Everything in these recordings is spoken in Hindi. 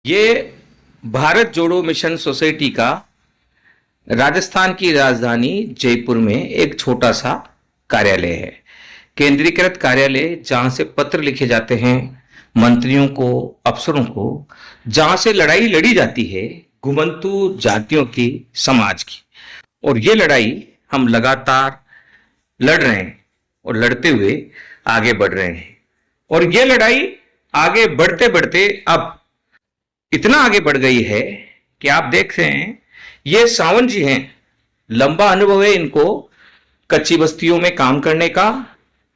ये भारत जोड़ो मिशन सोसाइटी का राजस्थान की राजधानी जयपुर में एक छोटा सा कार्यालय है। केंद्रीकृत कार्यालय जहां से पत्र लिखे जाते हैं मंत्रियों को, अफसरों को, जहां से लड़ाई लड़ी जाती है घुमंतू जातियों की, समाज की। और ये लड़ाई हम लगातार लड़ रहे हैं और लड़ते हुए आगे बढ़ रहे हैं। और ये लड़ाई आगे बढ़ते बढ़ते अब इतना आगे बढ़ गई है कि आप देख रहे हैं, ये सावंत जी हैं, लंबा अनुभव है इनको कच्ची बस्तियों में काम करने का,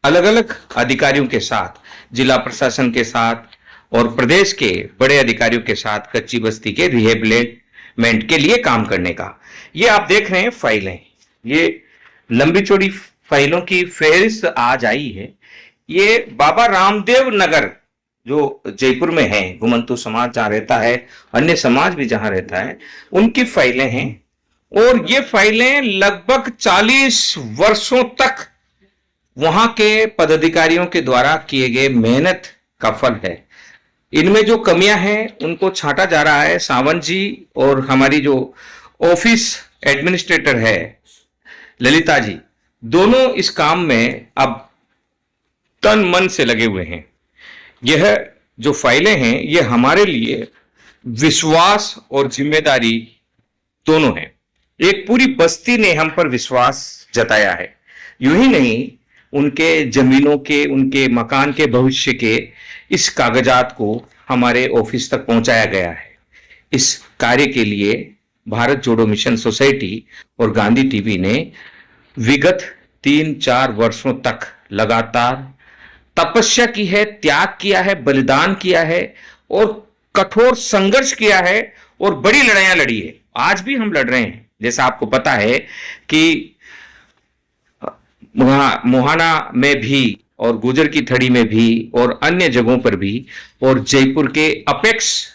अलग अलग अधिकारियों के साथ, जिला प्रशासन के साथ और प्रदेश के बड़े अधिकारियों के साथ कच्ची बस्ती के रिहेबिलिटमेंट के लिए काम करने का। ये आप देख रहे हैं फाइलें, ये लंबी चौड़ी फाइलों की फहरिस्त आज आई है। ये बाबा रामदेव नगर जो जयपुर में है, घुमंतू समाज जहां रहता है, अन्य समाज भी जहां रहता है, उनकी फाइलें हैं। और ये फाइलें लगभग 40 वर्षों तक वहां के पदाधिकारियों के द्वारा किए गए मेहनत का फल है। इनमें जो कमियां हैं उनको छांटा जा रहा है। सावंत जी और हमारी जो ऑफिस एडमिनिस्ट्रेटर है ललिता जी, दोनों इस काम में अब तन मन से लगे हुए हैं। यह जो फाइलें हैं ये हमारे लिए विश्वास और जिम्मेदारी दोनों हैं। एक पूरी बस्ती ने हम पर विश्वास जताया है। यूं ही नहीं, उनके जमीनों के, उनके मकान के भविष्य के इस कागजात को हमारे ऑफिस तक पहुंचाया गया है। इस कार्य के लिए भारत जोड़ो मिशन सोसाइटी और गांधी टीवी ने विगत 3-4 वर्षों तक लगातार तपस्या की है, त्याग किया है, बलिदान किया है और कठोर संघर्ष किया है और बड़ी लड़ाइयां लड़ी है। आज भी हम लड़ रहे हैं। जैसा आपको पता है कि मोहाना में भी और गुजर की थड़ी में भी और अन्य जगहों पर भी, और जयपुर के अपेक्स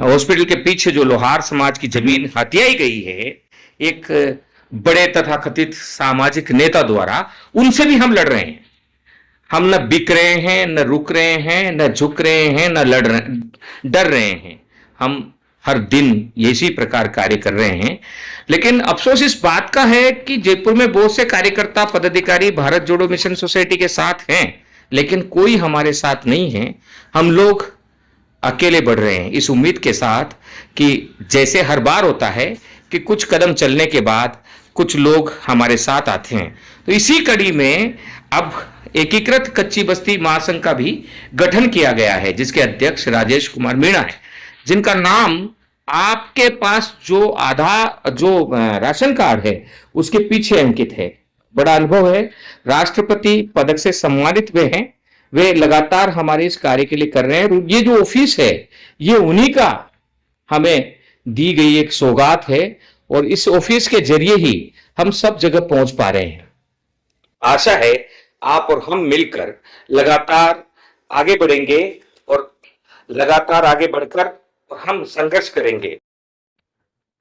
हॉस्पिटल के पीछे जो लोहार समाज की जमीन हथियाई गई है एक बड़े तथाकथित सामाजिक नेता द्वारा, उनसे भी हम लड़ रहे हैं। हम न बिक रहे हैं, न रुक रहे हैं, न झुक रहे हैं, न लड़ रहे, डर रहे हैं। हम हर दिन इसी प्रकार कार्य कर रहे हैं। लेकिन अफसोस इस बात का है कि जयपुर में बहुत से कार्यकर्ता, पदाधिकारी भारत जोड़ो मिशन सोसाइटी के साथ हैं, लेकिन कोई हमारे साथ नहीं है। हम लोग अकेले बढ़ रहे हैं इस उम्मीद के साथ कि जैसे हर बार होता है कि कुछ कदम चलने के बाद कुछ लोग हमारे साथ आते हैं। तो इसी कड़ी में अब एकीकृत कच्ची बस्ती महासंघ का भी गठन किया गया है, जिसके अध्यक्ष राजेश कुमार मीणा है, जिनका नाम आपके पास जो राशन कार्ड है उसके पीछे अंकित है। बड़ा अनुभव है, राष्ट्रपति पदक से सम्मानित हुए हैं। वे लगातार हमारे इस कार्य के लिए कर रहे हैं। ये जो ऑफिस है ये उन्हीं का हमें दी गई एक सौगात है और इस ऑफिस के जरिए ही हम सब जगह पहुंच पा रहे हैं। आशा है आप और हम मिलकर लगातार आगे बढ़ेंगे और लगातार आगे बढ़कर हम संघर्ष करेंगे।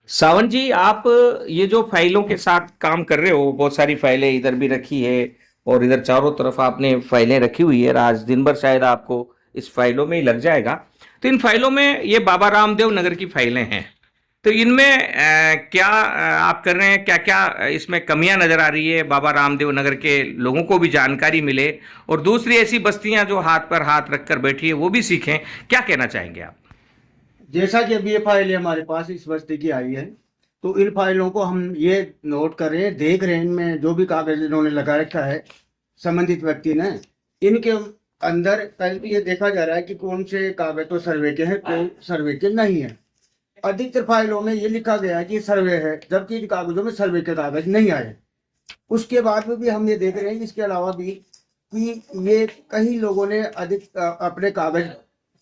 सावंत जी, आप ये जो फाइलों के साथ काम कर रहे हो, बहुत सारी फाइलें इधर भी रखी है और इधर चारों तरफ आपने फाइलें रखी हुई है। आज दिन भर शायद आपको इस फाइलों में ही लग जाएगा। तो इन फाइलों में ये बाबा रामदेव नगर की फाइलें हैं, तो इनमें क्या आप कर रहे हैं, क्या क्या इसमें कमियां नजर आ रही है, बाबा रामदेव नगर के लोगों को भी जानकारी मिले और दूसरी ऐसी बस्तियां जो हाथ पर हाथ रखकर बैठी है वो भी सीखें, क्या कहना चाहेंगे आप? जैसा कि अभी ये फाइलें हमारे पास इस बस्ती की आई है, तो इन फाइलों को हम ये नोट कर रहे हैं, देख रहे हैं इनमें जो भी कागज इन्होंने लगा रखा है संबंधित व्यक्ति ने, इनके अंदर पहले ये देखा जा रहा है कि कौन से कागज तो सर्वे के हैं, कौन सर्वे के नहीं है। अधिकतर फाइलों में ये लिखा गया है कि सर्वे है, जबकि इन कागजों में सर्वे के कागज नहीं आए। उसके बाद में भी हम ये देख रहे हैं इसके अलावा भी कि ये कई लोगों ने अधिक अपने कागज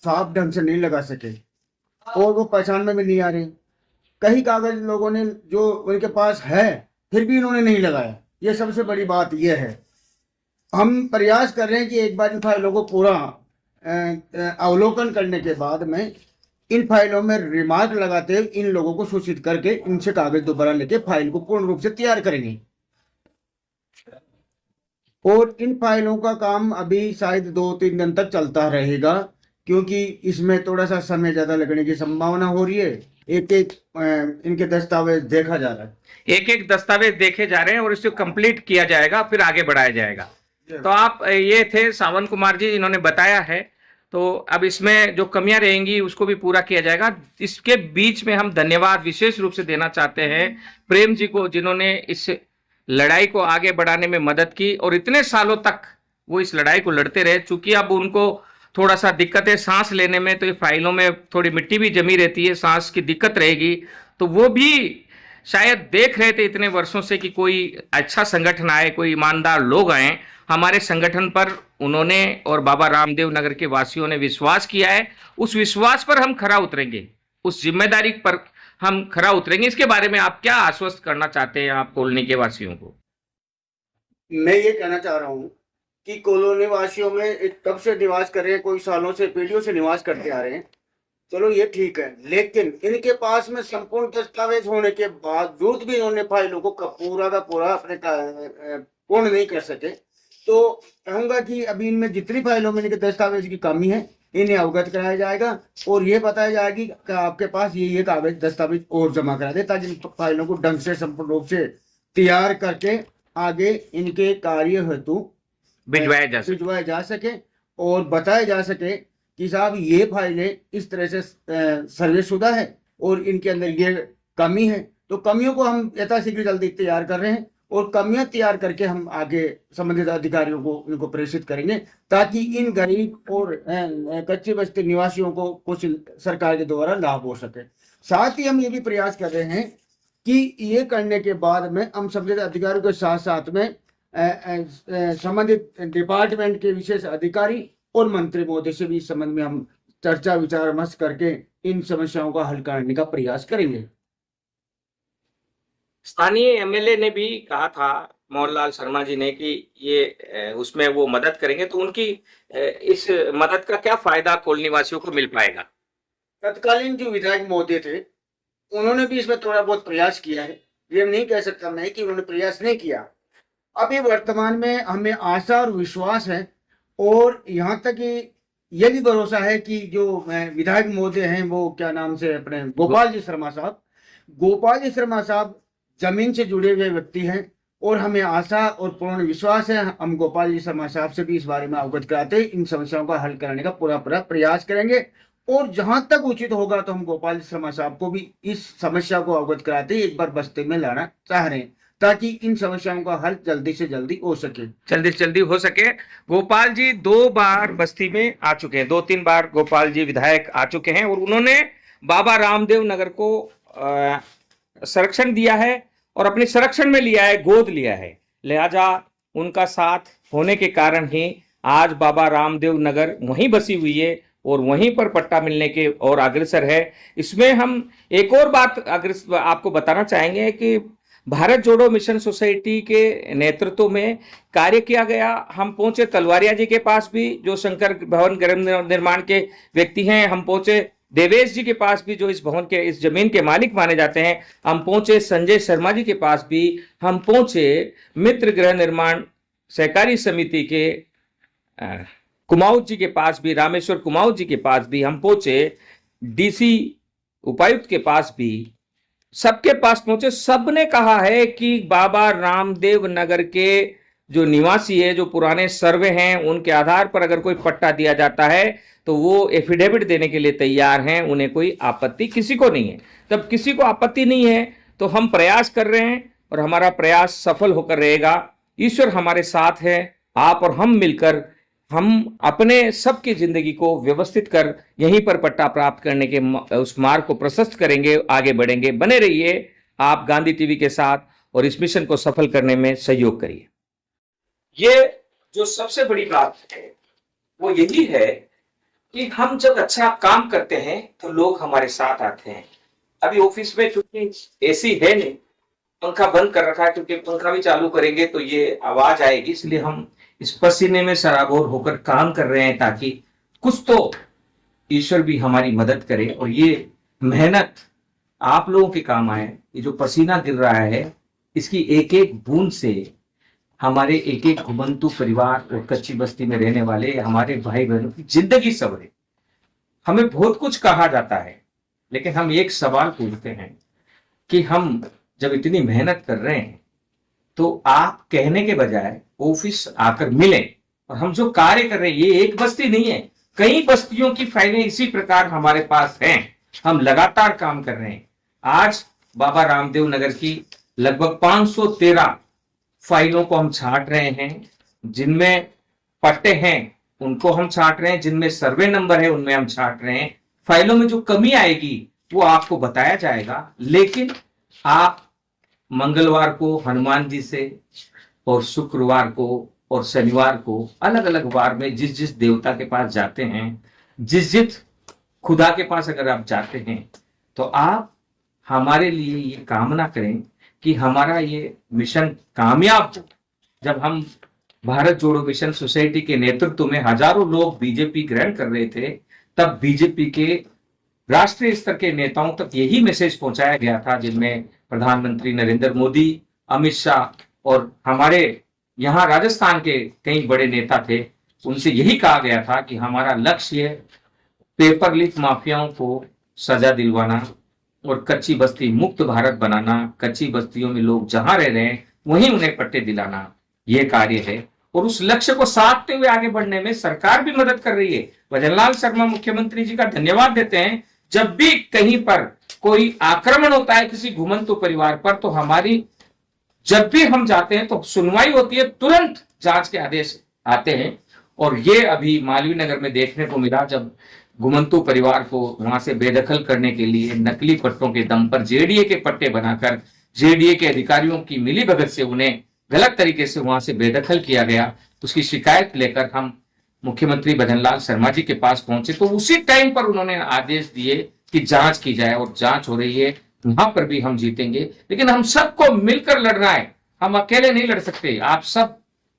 साफ ढंग से नहीं लगा सके और वो पहचान में भी नहीं आ रहे। कई कागज लोगों ने जो उनके पास है फिर भी इन्होंने नहीं लगाया। ये सबसे बड़ी बात ये है। हम प्रयास कर रहे हैं कि एक बार इन फाइलों को पूरा अवलोकन करने के बाद में इन फाइलों में रिमार्क लगाते हुए इन लोगों को सूचित करके इनसे कागज दोबारा लेके फाइल को पूर्ण रूप से तैयार करेंगे। और इन फाइलों का काम अभी शायद 2-3 दिन तक चलता रहेगा। क्योंकि इसमें थोड़ा सा समय ज्यादा लगने की संभावना हो रही है। एक एक इनके दस्तावेज देखा जा रहा है। एक एक दस्तावेज देखे जा रहे हैं और इसको कंप्लीट किया जाएगा, फिर आगे बढ़ाया जाएगा। तो आप ये थे सावन कुमार जी, इन्होंने बताया है। तो अब इसमें जो कमियां रहेंगी उसको भी पूरा किया जाएगा। इसके बीच में हम धन्यवाद विशेष रूप से देना चाहते हैं प्रेम जी को, जिन्होंने इस लड़ाई को आगे बढ़ाने में मदद की और इतने सालों तक वो इस लड़ाई को लड़ते रहे। चूंकि अब उनको थोड़ा सा दिक्कत है सांस लेने में, तो ये फाइलों में थोड़ी मिट्टी भी जमी रहती है, सांस की दिक्कत रहेगी। तो वो भी शायद देख रहे थे इतने वर्षों से कि कोई अच्छा संगठन आए, कोई ईमानदार लोग आए हमारे संगठन पर। उन्होंने और बाबा रामदेव नगर के वासियों ने विश्वास किया है। उस विश्वास पर हम खरा उतरेंगे, उस जिम्मेदारी पर हम खरा उतरेंगे। इसके बारे में आप क्या आश्वस्त करना चाहते हैं आप कॉलोनी के वासियों को? मैं ये कहना चाह रहा हूँ कि कॉलोनी वासियों में एक कब से निवास कर रहे हैं, कोई सालों से पीढ़ियों से निवास करते आ रहे हैं, चलो ये ठीक है। लेकिन इनके पास में संपूर्ण दस्तावेज होने के बावजूद भी इन्होंने फाइलों को पूरा का पूरा अपने पूर्ण नहीं कर सके। तो कहूंगा कि अभी इनमें जितनी फाइलों में इनके दस्तावेज की कमी है, इन्हें अवगत कराया जाएगा और ये बताया जाएगी कि आपके पास ये कागज दस्तावेज और जमा करा दे, ताकि इन फाइलों को ढंग से संपूर्ण रूप से तैयार करके आगे इनके कार्य हेतु भिजवाया जा सके और बताया जा सके कि साहब ये फाइलें इस तरह से सर्वेशुदा है और इनके अंदर ये कमी है। तो कमियों को हम यथाशीघ्र जल्दी तैयार कर रहे हैं और कमियां तैयार करके हम आगे संबंधित अधिकारियों को इनको प्रेषित करेंगे, ताकि इन गरीब और कच्ची बस्ती निवासियों को कुछ सरकार के द्वारा लाभ हो सके। साथ ही हम ये भी प्रयास कर रहे हैं कि ये करने के बाद में हम संबंधित अधिकारियों के साथ साथ में संबंधित डिपार्टमेंट के विशेष अधिकारी और मंत्री महोदय से भी इस संबंध में हम चर्चा विचार विमर्श करके इन समस्याओं का हल करने का प्रयास करेंगे। स्थानीय एमएलए ने भी कहा था, मोहनलाल शर्मा जी ने, कि ये उसमें वो मदद करेंगे। तो उनकी इस मदद का क्या फायदा कॉलोनी वासियों को मिल पाएगा? तत्कालीन जो विधायक महोदय थे उन्होंने भी इसमें थोड़ा बहुत प्रयास किया है, ये नहीं कह सकता मैं कि उन्होंने प्रयास नहीं किया। अभी वर्तमान में हमें आशा और विश्वास है और यहाँ तक कि ये भी भरोसा है कि जो विधायक महोदय हैं, वो क्या नाम से अपने गोपाल जी शर्मा साहब जमीन से जुड़े हुए व्यक्ति हैं और हमें आशा और पूर्ण विश्वास है। हम गोपाल जी शर्मा साहब से भी इस बारे में अवगत कराते इन समस्याओं का हल करने का पूरा प्रयास करेंगे और जहां तक उचित होगा तो हम गोपाल जी शर्मा साहब को भी इस समस्या को अवगत कराते एक बार बस्ती में लाना चाह रहे हैं, ताकि इन समस्याओं का हल जल्दी से जल्दी हो सके। गोपाल जी 2 बार बस्ती में आ चुके हैं, 2-3 बार गोपाल जी विधायक आ चुके हैं और उन्होंने बाबा रामदेव नगर को संरक्षण दिया है और अपने संरक्षण में लिया है, गोद लिया है। लिहाजा उनका साथ होने के कारण ही आज बाबा रामदेव नगर वहीं बसी हुई है और वहीं पर पट्टा मिलने के और अग्रसर है। इसमें हम एक और बात आपको बताना चाहेंगे कि भारत जोड़ो मिशन सोसाइटी के नेतृत्व में कार्य किया गया। हम पहुंचे तलवारिया जी के पास भी, जो शंकर भवन गृह निर्माण के व्यक्ति हैं। हम पहुंचे देवेश जी के पास भी, जो इस भवन के, इस जमीन के मालिक माने जाते हैं। हम पहुंचे संजय शर्मा जी के पास भी। हम पहुंचे मित्र गृह निर्माण सहकारी समिति के कुमाऊत जी के पास भी, रामेश्वर कुमाऊत जी के पास भी। हम पहुंचे डीसी उपायुक्त के पास भी, सबके पास पहुंचे। सबने कहा है कि बाबा रामदेव नगर के जो निवासी है, जो पुराने सर्वे हैं, उनके आधार पर अगर कोई पट्टा दिया जाता है तो वो एफिडेविट देने के लिए तैयार हैं। उन्हें कोई आपत्ति किसी को नहीं है। तब किसी को आपत्ति नहीं है तो हम प्रयास कर रहे हैं और हमारा प्रयास सफल होकर रहेगा। ईश्वर हमारे साथ है। आप और हम मिलकर हम अपने सबकी जिंदगी को व्यवस्थित कर यहीं पर पट्टा प्राप्त करने के उस मार्ग को प्रशस्त करेंगे, आगे बढ़ेंगे। बने रहिए आप गांधी टीवी के साथ और इस मिशन को सफल करने में सहयोग करिए। ये जो सबसे बड़ी बात है वो यही है कि हम जब अच्छा काम करते हैं तो लोग हमारे साथ आते हैं। अभी ऑफिस में चूंकि एसी है नहीं, पंखा बंद कर रखा है, क्योंकि पंखा भी चालू करेंगे तो ये आवाज आएगी, इसलिए हम इस पसीने में सराबोर होकर काम कर रहे हैं, ताकि कुछ तो ईश्वर भी हमारी मदद करे और ये मेहनत आप लोगों के काम आए। ये जो पसीना गिर रहा है, इसकी एक एक बूंद से हमारे एक एक घुमंतु परिवार और कच्ची बस्ती में रहने वाले हमारे भाई बहनों की जिंदगी संवरे। हमें बहुत कुछ कहा जाता है, लेकिन हम एक सवाल पूछते हैं कि हम जब इतनी मेहनत कर रहे हैं तो आप कहने के बजाय ऑफिस आकर मिलें। और हम जो कार्य कर रहे हैं, ये एक बस्ती नहीं है, कई बस्तियों की फाइलें इसी प्रकार हमारे पास हैं। हम लगातार काम कर रहे हैं। आज बाबा रामदेव नगर की लगभग 513 फाइलों को हम छांट रहे हैं। जिनमें पट्टे हैं उनको हम छांट रहे हैं, जिनमें सर्वे नंबर है उनमें हम छांट रहे हैं। फाइलों में जो कमी आएगी वो आपको बताया जाएगा, लेकिन आप मंगलवार को हनुमान जी से और शुक्रवार को और शनिवार को अलग अलग वार में जिस जिस देवता के पास जाते हैं, जिस जिस खुदा के पास अगर आप जाते हैं, तो आप हमारे लिए ये कामना करें कि हमारा ये मिशन कामयाब हो। जब हम भारत जोड़ो मिशन सोसाइटी के नेतृत्व में हजारों लोग बीजेपी ग्रहण कर रहे थे, तब बीजेपी के राष्ट्रीय स्तर के नेताओं तक यही मैसेज पहुंचाया गया था, जिनमें प्रधानमंत्री नरेंद्र मोदी, अमित शाह और हमारे यहाँ राजस्थान के कई बड़े नेता थे। उनसे यही कहा गया था कि हमारा लक्ष्य पेपर लीक माफियाओं को सजा दिलवाना और कच्ची बस्ती मुक्त भारत बनाना, कच्ची बस्तियों में लोग जहां रह रहे हैं वहीं उन्हें पट्टे दिलाना, ये कार्य है। और उस लक्ष्य को साधते हुए आगे बढ़ने में सरकार भी मदद कर रही है। भजनलाल शर्मा मुख्यमंत्री जी का धन्यवाद देते हैं। जब भी कहीं पर कोई आक्रमण होता है किसी घुमंतु परिवार पर, तो हमारी जब भी हम जाते हैं तो सुनवाई होती है, तुरंत जांच के आदेश आते हैं। और ये अभी मालवीय नगर में देखने को मिला, जब घुमंतु परिवार को वहां से बेदखल करने के लिए नकली पट्टों के दम पर जेडीए के पट्टे बनाकर जेडीए के अधिकारियों की मिलीभगत से उन्हें गलत तरीके से वहां से बेदखल किया गया। उसकी शिकायत लेकर हम मुख्यमंत्री भजनलाल शर्मा जी के पास पहुंचे, तो उसी टाइम पर उन्होंने आदेश दिए कि जांच की जाए, और जांच हो रही है। वहां पर भी हम जीतेंगे, लेकिन हम सबको मिलकर लड़ना है, हम अकेले नहीं लड़ सकते। आप सब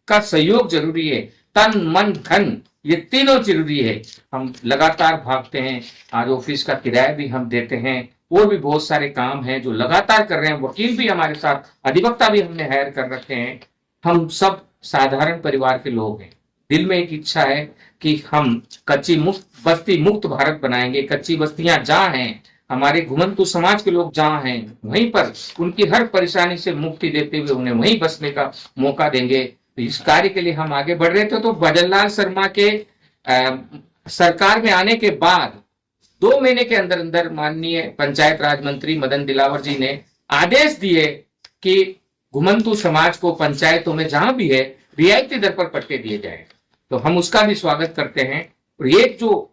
का सहयोग जरूरी है, तन मन धन ये तीनों जरूरी है। हम लगातार भागते हैं, आज ऑफिस का किराया भी हम देते हैं, और भी बहुत सारे काम हैं जो लगातार कर रहे हैं। वकील भी हमारे साथ, अधिवक्ता भी हमने हायर कर रखे हैं। हम सब साधारण परिवार के लोग हैं। दिल में एक इच्छा है कि हम कच्ची बस्ती मुक्त भारत बनाएंगे। कच्ची बस्तियां जहां हैं, हमारे घुमंतु समाज के लोग जहां हैं, वहीं पर उनकी हर परेशानी से मुक्ति देते हुए उन्हें वहीं बसने का मौका देंगे। तो इस कार्य के लिए हम आगे बढ़ रहे थे। तो भजनलाल शर्मा के सरकार में आने के बाद 2 महीने के अंदर अंदर माननीय पंचायत राज मंत्री मदन दिलावर जी ने आदेश दिए कि घुमंतु समाज को पंचायतों में जहां भी है रियायती दर पर पट्टे दिए जाए। तो हम उसका भी स्वागत करते हैं। और ये जो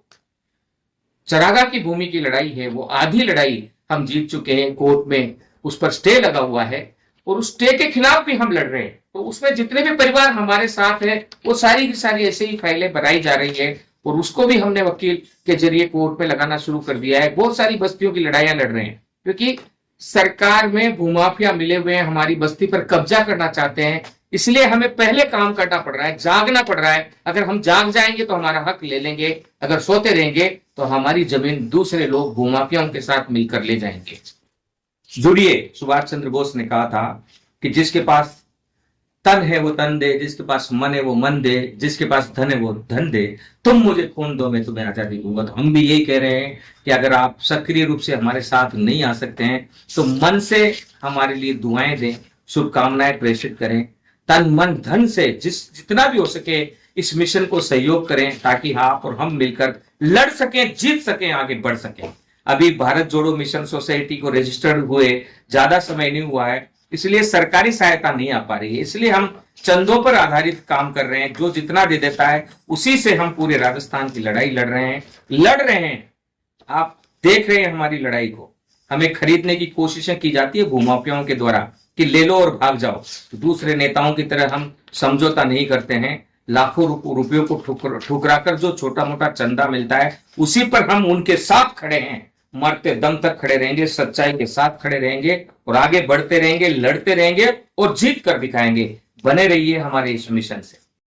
चरागा की भूमि की लड़ाई है, वो आधी लड़ाई हम जीत चुके हैं। कोर्ट में उस पर स्टे लगा हुआ है, और उस स्टे के खिलाफ भी हम लड़ रहे हैं। तो उसमें जितने भी परिवार हमारे साथ है, वो सारी की सारी ऐसे ही फाइलें बनाई जा रही है, और उसको भी हमने वकील के जरिए कोर्ट में लगाना शुरू कर दिया है। बहुत सारी बस्तियों की लड़ाइयां लड़ रहे हैं, क्योंकि सरकार में भूमाफिया मिले हुए हैं, हमारी बस्ती पर कब्जा करना चाहते हैं। इसलिए हमें पहले काम करना पड़ रहा है, जागना पड़ रहा है। अगर हम जाग जाएंगे तो हमारा हक ले लेंगे, अगर सोते रहेंगे तो हमारी जमीन दूसरे लोग भूमाफियाओं के साथ मिलकर ले जाएंगे। जुड़िए, सुभाष चंद्र बोस ने कहा था कि जिसके पास तन है वो तन दे, जिसके पास मन है वो मन दे, जिसके पास धन है वो धन दे। तुम मुझे खून दो, मैं तुम्हें आजादी दूंगा। तो हम भी यही कह रहे हैं कि अगर आप सक्रिय रूप से हमारे साथ नहीं आ सकते हैं, तो मन से हमारे लिए दुआएं दें, शुभकामनाएं प्रेषित करें। तन मन धन से जितना भी हो सके इस मिशन को सहयोग करें, ताकि आप और हम मिलकर लड़ सकें, जीत सकें, आगे बढ़ सकें। अभी भारत जोड़ो मिशन सोसाइटी को रजिस्टर्ड हुए ज्यादा समय नहीं हुआ है, इसलिए सरकारी सहायता नहीं आ पा रही है। इसलिए हम चंदों पर आधारित काम कर रहे हैं। जो जितना दे देता है उसी से हम पूरे राजस्थान की लड़ाई लड़ रहे हैं। आप देख रहे हैं हमारी लड़ाई को। हमें खरीदने की कोशिशें की जाती है भूमाफियाओं के द्वारा कि ले लो और भाग जाओ। दूसरे नेताओं की तरह हम समझौता नहीं करते हैं। लाखों रुपयों को ठुकरा कर जो छोटा मोटा चंदा मिलता है, उसी पर हम उनके साथ खड़े हैं। मरते दम तक खड़े रहेंगे, सच्चाई के साथ खड़े रहेंगे, और आगे बढ़ते रहेंगे, लड़ते रहेंगे, और जीत कर दिखाएंगे। बने रहिए हमारे इस मिशन से।